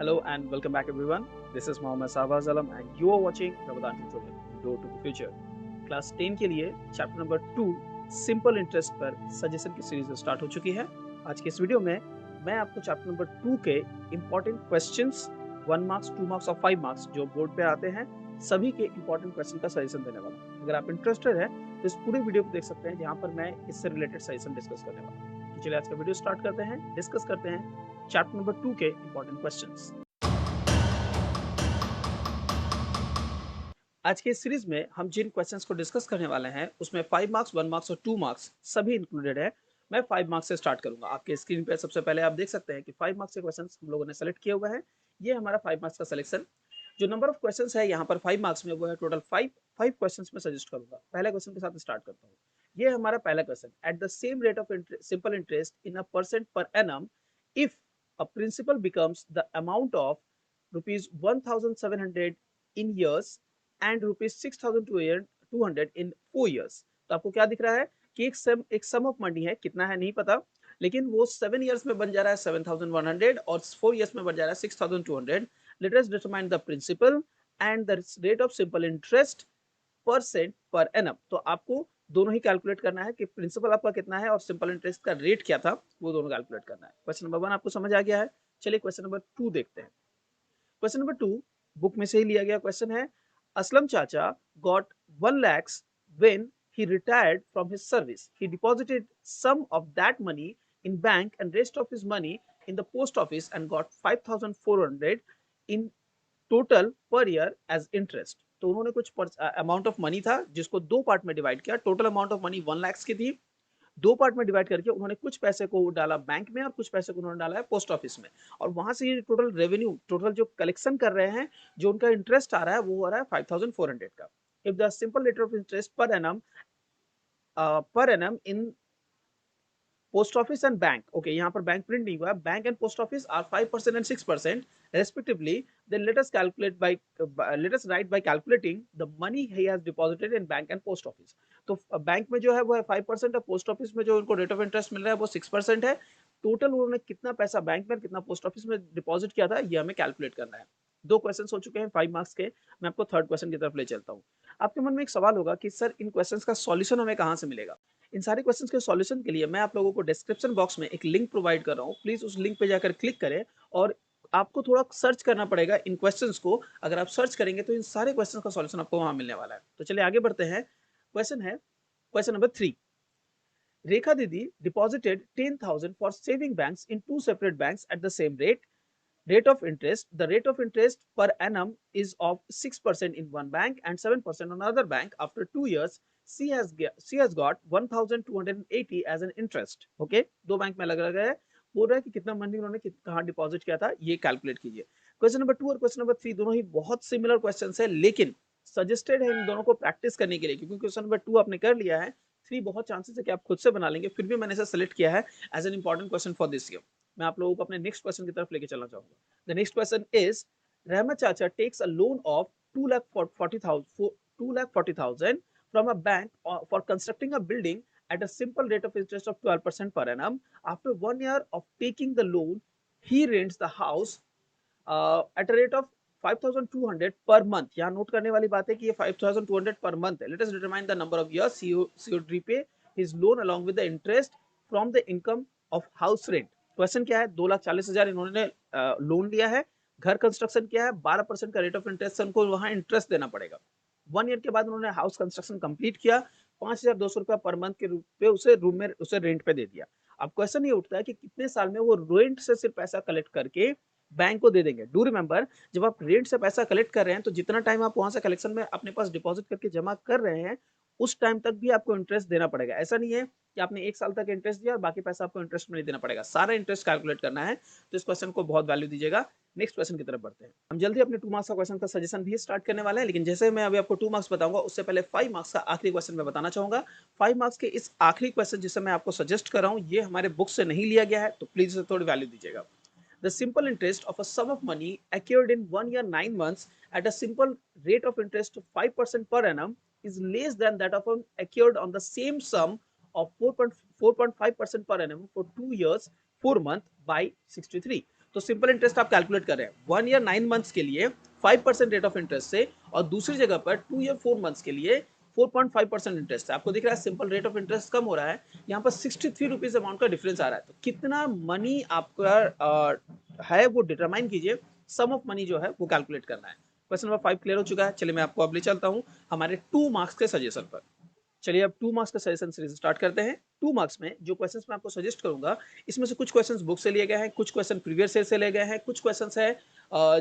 Hello and welcome back everyone. This is Mohammed Sahbaz Alam and you are watching Ramadan Tutorial Door to the Future. Class 10 के लिए chapter number 2 simple interest पर suggestion की series start हो चुकी है। आज के इस वीडियो में मैं आपको चैप्टर नंबर 2 के इंपॉर्टेंट क्वेश्चंस 1 मार्क्स, 2 मार्क्स और 5 मार्क्स जो बोर्ड पे आते हैं सभी के इंपॉर्टेंट क्वेश्चन का सजेशन देने वाला हूँ। अगर आप इंटरेस्टेड हैं तो इस पूरे वीडियो को देख सकते हैं जहाँ पर मैं इससे रिलेटेड सजेशन डिस्कस करने वाला हूँ। तो चलिए आज का वीडियो स्टार्ट करते हैं, डिस्कस करते हैं चैप्टर नंबर 2 के इंपॉर्टेंट क्वेश्चंस। आज के इस सीरीज में हम जिन क्वेश्चंस को डिस्कस करने वाले हैं उसमें 5 मार्क्स, 1 मार्क्स और 2 मार्क्स सभी इंक्लूडेड है। मैं 5 मार्क्स से स्टार्ट करूंगा। आपके स्क्रीन पे सबसे पहले आप देख सकते हैं कि 5 मार्क्स के क्वेश्चंस हम लोगों ने सेलेक्ट किए हुए हैं। ये हमारा 5 मार्क्स का सिलेक्शन। जो नंबर ऑफ क्वेश्चंस है यहाँ पर 5 मार्क्स में वो है टोटल 5 क्वेश्चंस में सजेस्ट करूंगा। पहले क्वेश्चन के साथ स्टार्ट करता हूँ। ये हमारा पहला question, at the same rate of simple interest in a percent per annum if a principal becomes the amount of ₹1,700 in years and ₹6,200 in 4 years. तो आपको क्या दिख रहा है कि एक सम ऑफ मनी है, कितना है नहीं पता, लेकिन वो 7 ईयर्स में बन जा रहा है 7,100 और 4 ईयर्स में बन जा रहा है 6,200। Let us determine the principal and the rate of simple interest percent per annum. तो आपको दोनों ही कैलकुलेट करना है कि प्रिंसिपल आपका कितना है और सिंपल इंटरेस्ट का रेट क्या था, वो दोनों कैलकुलेट करना है। क्वेश्चन नंबर 1 आपको समझ आ गया है। चलिए क्वेश्चन नंबर 2 देखते हैं। क्वेश्चन नंबर 2 बुक में से ही लिया गया क्वेश्चन है। असलम चाचा got 1 lakhs when he retired from his service. He deposited some of that money in bank and rest of his money in the post office and got 5,400 in total per year as interest. तो उन्होंने कुछ amount of money था जिसको दो part में divide किया। Total amount of money 1 lakhs की थी। दो पार्ट में डिवाइड करके उन्होंने कुछ पैसे को डाला बैंक में और कुछ पैसे को उन्होंने डाला है पोस्ट ऑफिस में। और वहां से ये टोटल रेवेन्यू, टोटल जो कलेक्शन कर रहे हैं, जो उनका इंटरेस्ट आ रहा है वो आ रहा है 5,400 का। If the simple rate of interest per annum in post office and bank, okay यहाँ पर बैंक प्रिंट नहीं हुआ है, bank and post office are 5% and 6% respectively, then let us write by calculating the money he has deposited in bank and post office. तो bank में जो है वो है 5% और पोस्ट ऑफिस में जो उनको रेट ऑफ इंटरेस्ट मिल रहा है वो 6% है। टोटल उन्होंने कितना पैसा बैंक में कितना पोस्ट ऑफिस में डिपॉजिट किया था ये हमें कैलकुलेट करना है। दो क्वेश्चन हो चुके हैं 5 मार्क्स के। मैं आपको थर्ड क्वेश्चन की तरफ ले चलता हूँ। आपके मन में एक सवाल होगा कि सर इन क्वेश्चंस का सॉल्यूशन हमें कहाँ से मिलेगा। इन सारे क्वेश्चंस के सॉल्यूशन के लिए मैं आप लोगों को डिस्क्रिप्शन बॉक्स में एक लिंक प्रोवाइड कर रहा हूँ। प्लीज उस लिंक पे जाकर क्लिक करें और आपको थोड़ा सर्च करना पड़ेगा इन क्वेश्चंस को। अगर आप सर्च करेंगे तो इन सारे क्वेश्चंस का सॉल्यूशन आपको वहां मिलने वाला है। तो चलिए आगे बढ़ते हैं। क्वेश्चन है question number 3। Rekha Didi deposited 10,000 for saving banks in two separate banks at the same rate. Rate of interest, the rate of interest per annum is of 6% in one bank and 7% on another bank. After 2 years, she has got 1,280 as an interest. Okay, दो bank में अलग अलग है। बोल रहा है कि कितना मनी उन्होंने कहाँ डिपॉजिट किया था, ये कैलकुलेट कीजिए। क्वेश्चन नंबर 2 और क्वेश्चन नंबर 3 दोनों ही बहुत सिमिलर क्वेश्चंस है, लेकिन सजेस्टेड है इन दोनों को प्रैक्टिस करने के लिए, क्योंकि क्वेश्चन नंबर 2 आपने कर लिया है, 3 बहुत चांसेस है कि आप खुद से बना लेंगे। फिर भी मैंने इसे सेलेक्ट किया है as an important question for this year. मैं आप लोगों को अपने नेक्स्ट क्वेश्चन की तरफ लेके चलना चाहूंगा। The next question is, Rahmat Chacha takes a loan of 2,40,000 from a bank for constructing a building at a simple rate of interest of 12% per annum. After 1 year of taking the loan, he rents the house at a rate of 5,200 per month. यहाँ note करने वाली बात है कि ये 5,200 per month है। Let us determine the number of years he would repay his loan along with the interest from the income of house rent. Question क्या है, 2,40,000 इन्होंने लोन लिया है, घर कंस्ट्रक्शन किया है, 12% का रेट ऑफ इंटरेस्ट से उनको वहां इंटरेस्ट देना पड़ेगा। 1 ईयर के बाद उन्होंने हाउस कंस्ट्रक्शन कंप्लीट किया, 5,200 रुपया पर मंथ के रूप पे उसे रूम में उसे रेंट पे दे दिया। अब क्वेश्चन ये उठता है कि कितने साल में वो रेंट से सिर्फ पैसा कलेक्ट करके बैंक को दे देंगे। डू रिमेंबर, जब आप रेंट से पैसा कलेक्ट कर रहे हैं तो जितना टाइम आप वहां से कलेक्शन में अपने पास डिपॉजिट करके जमा कर रहे हैं उस टाइम तक भी आपको इंटरेस्ट देना पड़ेगा। ऐसा नहीं है कि आपने 1 साल तक इंटरेस्ट दिया और बाकी पैसा आपको इंटरेस्ट में नहीं देना पड़ेगा, सारा इंटरेस्ट कैलकुलेट करना है। तो इस क्वेश्चन को बहुत वैल्यू दीजिएगा। नेक्स्ट क्वेश्चन की तरफ बढ़ते हैं। हम जल्दी अपने 2 मार्क्स का क्वेश्चन का सजेशन भी स्टार्ट करने वाले हैं, लेकिन जैसे मैं अभी आपको 2 मार्क्स बताऊंगा उससे पहले 5 मार्क्स का आखिरी क्वेश्चन मैं बताना चाहूंगा। 5 मार्क्स के इस आखिरी क्वेश्चन जिसे मैं आपको सजेस्ट कर रहा हूं ये हमारे बुक से नहीं लिया गया है, तो प्लीज इसे थोड़ी वैल्यू दीजिएगा। The simple interest of a sum of money accrued in 1 year 9 months at a simple rate of interest of 5% per annum is less than that of an accrued on the same sum of 4.5% per annum for 2 years 4 months by 63. तो simple interest आप calculate कर रहे हैं 1 year 9 months के लिए 5% rate of interest से, और दूसरी जगह पर 2 ईयर 4 मंथ्स के लिए 4.5% इंटरेस्ट है। आपको दिख रहा है सिंपल रेट ऑफ इंटरेस्ट कम हो रहा है, यहाँ पर 63 रुपीज अमाउंट का डिफरेंस आ रहा है। तो कितना मनी आपका है वो डिटरमाइन कीजिए, सम ऑफ मनी जो है वो कैलकुलेट करना है। क्वेश्चन नंबर 5 क्लियर हो चुका है। चलिए मैं आपको अब ले चलता हूँ हमारे 2 मार्क्स के सजेशन पर। चलिए अब 2 मार्क्स का सजेशन सीरीज स्टार्ट करते हैं। 2 मार्क्स में जो क्वेश्चंस मैं आपको सजेस्ट करूंगा, इसमें से कुछ क्वेश्चंस बुक से लिए गए हैं, कुछ क्वेश्चन प्रीवियस ईयर से लिए गए हैं, कुछ क्वेश्चंस है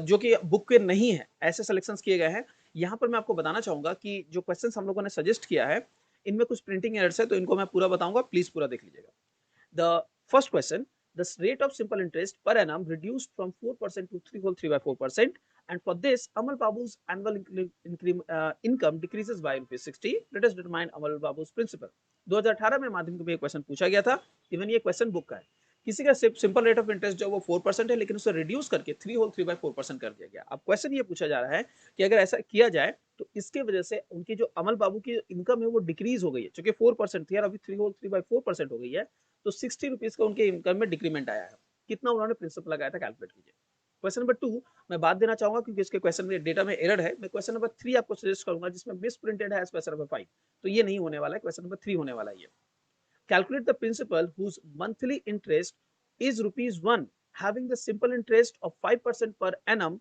जो कि बुक के नहीं है, ऐसे सिलेक्शंस किए गए हैं। यहाँ पर मैं आपको बताना चाहूंगा कि जो क्वेश्चंस हम लोगों ने सजेस्ट किया है, इनमें कुछ प्रिंटिंग एरर्स है, तो इनको मैं पूरा बताऊंगा, प्लीज पूरा देख लीजिएगा। The first question, the rate of simple interest per annum reduced from 4% to 3 by 4%, and for this Amal Babu's annual income decreases by ₹60. Let us determine Amal Babu's principal. 2018 में माध्यमिक में क्वेश्चन पूछा गया था, even ये question book का है। किसी का सिंपल रेट ऑफ इंटरेस्ट जो वो 4% है, लेकिन उसे रिड्यूस करके 3 by 4% कर दिया गया। अब क्वेश्चन ये पूछा जा रहा है कि अगर ऐसा किया जाए तो इसके वजह से उनकी जो अमल बाबू की इनकम है वो डिक्रीज हो गई है, क्योंकि 4% थी और अभी 3 by 4% हो गई है, तो 60 रुपीज का उनके इनकम में डिक्रीमेंट आया है। कितना उन्होंने प्रिंसिपल लगाया था, कैलकुलेट कीजिए। क्वेश्चन नंबर 2 मैं बात देना चाहूंगा, क्योंकि इसके क्वेश्चन में डेटा में एरर है। मैं क्वेश्चन नंबर 3 आपको सजेस्ट करूंगा, जिसमें मिस प्रिंटेड है क्वेश्चन नंबर 5, तो ये नहीं होने वाला है, क्वेश्चन नंबर 3 होने वाला है ये। Calculate the principal whose monthly interest is ₹1 having the simple interest of 5% per annum।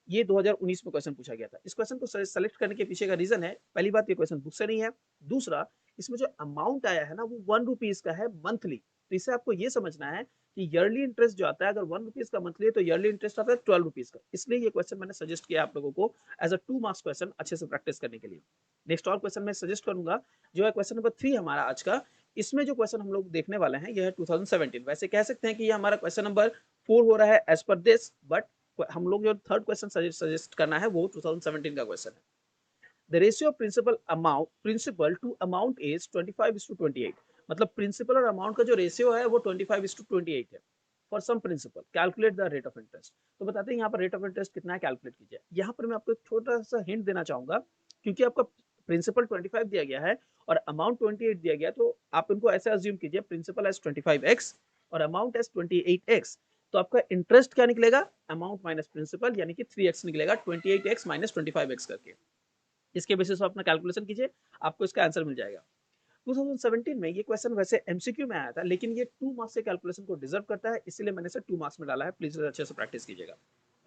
ये 2019 में क्वेश्चन पूछा गया था। इस क्वेश्चन को सेलेक्ट करने के पीछे का रीजन है, पहली बात ये क्वेश्चन बुक से नहीं है, दूसरा इसमें जो अमाउंट आया है ना वो ₹1 का है मंथली। तो इसे आपको ये समझना है कि ईयरली इंटरेस्ट जो आता है, अगर ₹1 का मंथली है तो ईयरली इंटरेस्ट आता है ₹12 का। इसलिए ये क्वेश्चन मैंने सजेस्ट किया आप लोगों को एज अ 2 मार्क्स क्वेश्चन अच्छे से प्रैक्टिस करने के लिए। नेक्स्ट और क्वेश्चन मैं सजेस्ट करूंगा, जो है क्वेश्चन नंबर 3 हमारा आज का। इसमें जो क्वेश्चन हम लोग देखने वाले हैं यह है 2017। वैसे कह सकते हैं कि ये हमारा क्वेश्चन नंबर 4 हो रहा है एज पर दिस, बट हम लोग जो थर्ड क्वेश्चन सजेस्ट करना है वो 2017 का क्वेश्चन है। The ratio of principal to amount is 25:28। मतलब प्रिंसिपल और अमाउंट का जो रेशियो है वो 25:28 है। For some principal calculate the rate of interest. तो बताते हैं यहाँ पर रेट ऑफ इंटरेस्ट कितना है, कैलकुलेट कीजिए। यहाँ पर मैं आपको एक छोटा सा हिंट देना चाहूंगा, क्योंकि आपका प्रिंसिपल 25 दिया गया है और अमाउंट 28 दिया गया, तो आप इनको ऐसे अज्यूम कीजिए प्रिंसिपल एज 25x और अमाउंट एज 28x। तो आपका इंटरेस्ट क्या निकलेगा, अमाउंट माइनस प्रिंसिपल, यानी कि 3x निकलेगा, 28x माइनस 25x करके। इसके बेसिस पर अपना कैलकुलेशन कीजिए, आपको इसका आंसर मिल जाएगा। 2017 में ये क्वेश्चन वैसे एमसीक्यू में आया था, लेकिन ये 2 मार्क्स के कैलकुलेशन को डिजर्व करता है, इसीलिए मैंने इसे 2 मार्क्स में डाला है। प्लीज अच्छे से प्रैक्टिस कीजिएगा।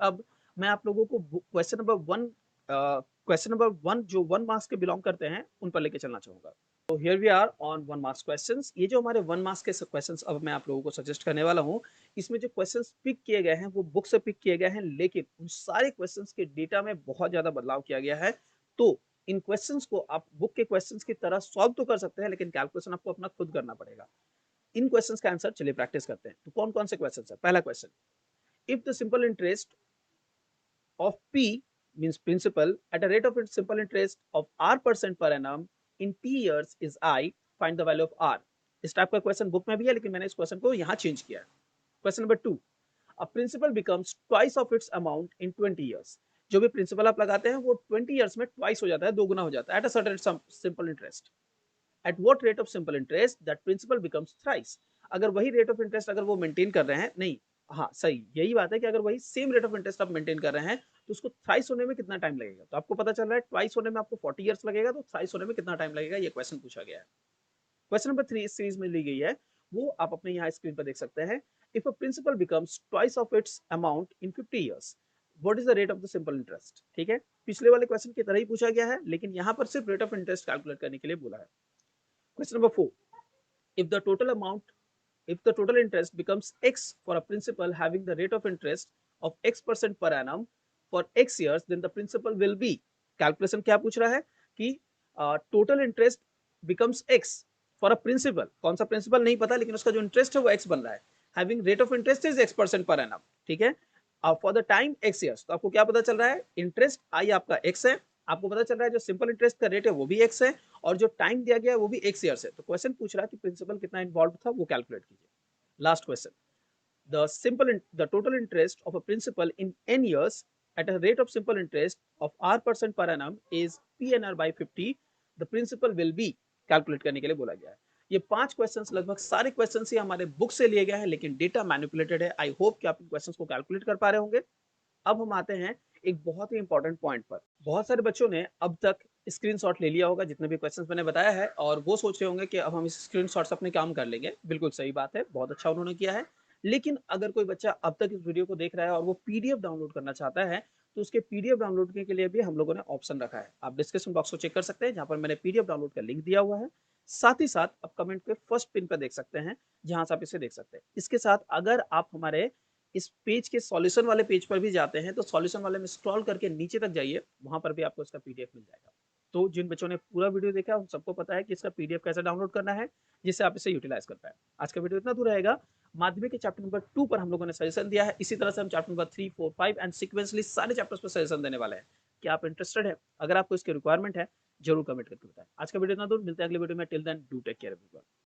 अब मैं आप लोगों को क्वेश्चन नंबर 1 जो 1 मार्क्स के बिलोंग करते हैं उन पर लेके चलना चाहूंगा। तो here we are on 1 marks questions. ये जो हमारे 1 मार्क्स के क्वेश्चंस अब मैं आप लोगों को सजेस्ट करने वाला हूँ, इसमें जो क्वेश्चंस पिक किए गए हैं वो बुक से पिक किए गए हैं, लेकिन उन सारे क्वेश्चंस के डेटा में बहुत ज्यादा बदलाव किया गया है। तो इन क्वेश्चंस को आप बुक के क्वेश्चंस की तरह सॉल्व तो कर सकते हैं, लेकिन कैलकुलेशन आपको अपना खुद करना पड़ेगा। इन क्वेश्चंस का आंसर चलिए प्रैक्टिस करते हैं। तो कौन कौन से क्वेश्चंस है। पहला question, if the simple interest of P means principal at a rate of simple interest of R% per annum in T years is I, find the value of R। इस type का question book में भी है, लेकिन मैंने इस question को यहाँ चेंज किया है। Question number 2, a principal becomes twice of its amount in 20 years। जो भी प्रिंसिपल आप लगाते हैं वो 20 ईयर्स में ट्वाइस हो जाता है, दोगुना हो जाता है, at a certain simple interest. At what rate of simple interest that principal becomes thrice. अगर वही रेट ऑफ इंटरेस्ट अगर वो मेंटेन कर रहे हैं, नहीं, हाँ सही यही बात है कि अगर वही सेम रेट ऑफ इंटरेस्ट आप मेंटेन कर रहे हैं तो उसको थ्राइस होने में कितना टाइम लगेगा। तो आपको पता चल रहा है ट्वाइस होने में आपको 40 ईयर्स लगेगा, तो थ्राइस होने में कितना टाइम लगेगा, ये क्वेश्चन पूछा गया है। क्वेश्चन नंबर 3 इस सीरीज में ली गई है, वो आप अपने यहाँ स्क्रीन पर देख सकते हैं। If a principal becomes twice of its amount in 50 years, what is the rate of the simple interest. ठीक है, पिछले वाले क्वेश्चन की तरह ही पूछा गया है, लेकिन यहाँ पर सिर्फ रेट ऑफ इंटरेस्ट कैलकुलेट करने के लिए बोला है। Question number 4, if the total amount if the total interest becomes x for a principal having the rate of interest of x% per annum for x years, then the principal will be। Calculation क्या पूछ रहा है कि total interest becomes x for a principal, कौन सा principal नहीं पता, लेकिन उसका जो इंटरेस्ट है वो x बन रहा है, having rate of interest is x% per annum. ठीक है, for the time x years. तो आपको क्या पता चल रहा है, इंटरेस्ट आई आपका x है, आपको पता चल रहा है जो सिंपल इंटरेस्ट का रेट है वो भी x है, और जो टाइम दिया गया है वो भी x ईयर्स है। तो क्वेश्चन पूछ रहा है कि प्रिंसिपल कितना इन्वॉल्व था, वो कैलकुलेट कीजिए। Last question, the total interest of a principal in n years at a rate of simple interest of r% per annum is PNR by 50। the principal will be, calculate करने के लिए बोला गया है। ये 5 क्वेश्चंस लगभग सारे क्वेश्चंस ही हमारे बुक से लिए गए हैं, लेकिन डेटा मैनिपुलेटेड है। आई होप कि आप इन क्वेश्चंस को कैलकुलेट कर पा रहे होंगे। अब हम आते हैं एक बहुत ही इंपॉर्टेंट पॉइंट पर। बहुत सारे बच्चों ने अब तक स्क्रीनशॉट ले लिया होगा जितने भी क्वेश्चंस मैंने बताया है, और वो सोच रहे होंगे कि अब हम इस स्क्रीनशॉट से अपने काम कर लेंगे। बिल्कुल सही बात है, बहुत अच्छा उन्होंने किया है। लेकिन अगर कोई बच्चा अब तक इस वीडियो को देख रहा है और वो पीडीएफ डाउनलोड करना चाहता है, तो उसके पीडीएफ डाउनलोड के लिए भी हम लोगों ने ऑप्शन रखा है। आप डिस्क्रिप्शन बॉक्स को चेक कर सकते हैं, जहाँ पर मैंने पीडीएफ डाउनलोड का लिंक दिया हुआ है। साथ ही साथ आप कमेंट के फर्स्ट पिन पर देख सकते हैं, जहां से आप इसे देख सकते हैं। इसके साथ अगर आप हमारे इस पेज के सॉल्यूशन वाले पेज पर भी जाते हैं, तो सॉल्यूशन वाले में स्क्रॉल करके नीचे तक जाइए, वहां पर भी आपको इसका पीडीएफ मिल जाएगा। तो जिन बच्चों ने पूरा वीडियो देखा उन सबको पता है कि इसका पीडीएफ कैसे डाउनलोड करना है, जिससे आप इसे यूटिलाइज कर पाए। आज का वीडियो इतना दूर रहेगा। माध्यमिक के चैप्टर नंबर 2 पर हम लोगों ने सजेशन दिया है। इसी तरह से हम चैप्टर नंबर 3, 4, 5 एंड सिक्वेंसली सारे चैप्टर्स पर सजेशन देने वाले हैं। क्या आप इंटरेस्टेड है? अगर आपको इसकी रिक्वायरमेंट है, जरूर कमेंट करके बताएं। आज का वीडियो इतना दूर, मिलते हैं अगले वीडियो में। Till then do take care everyone.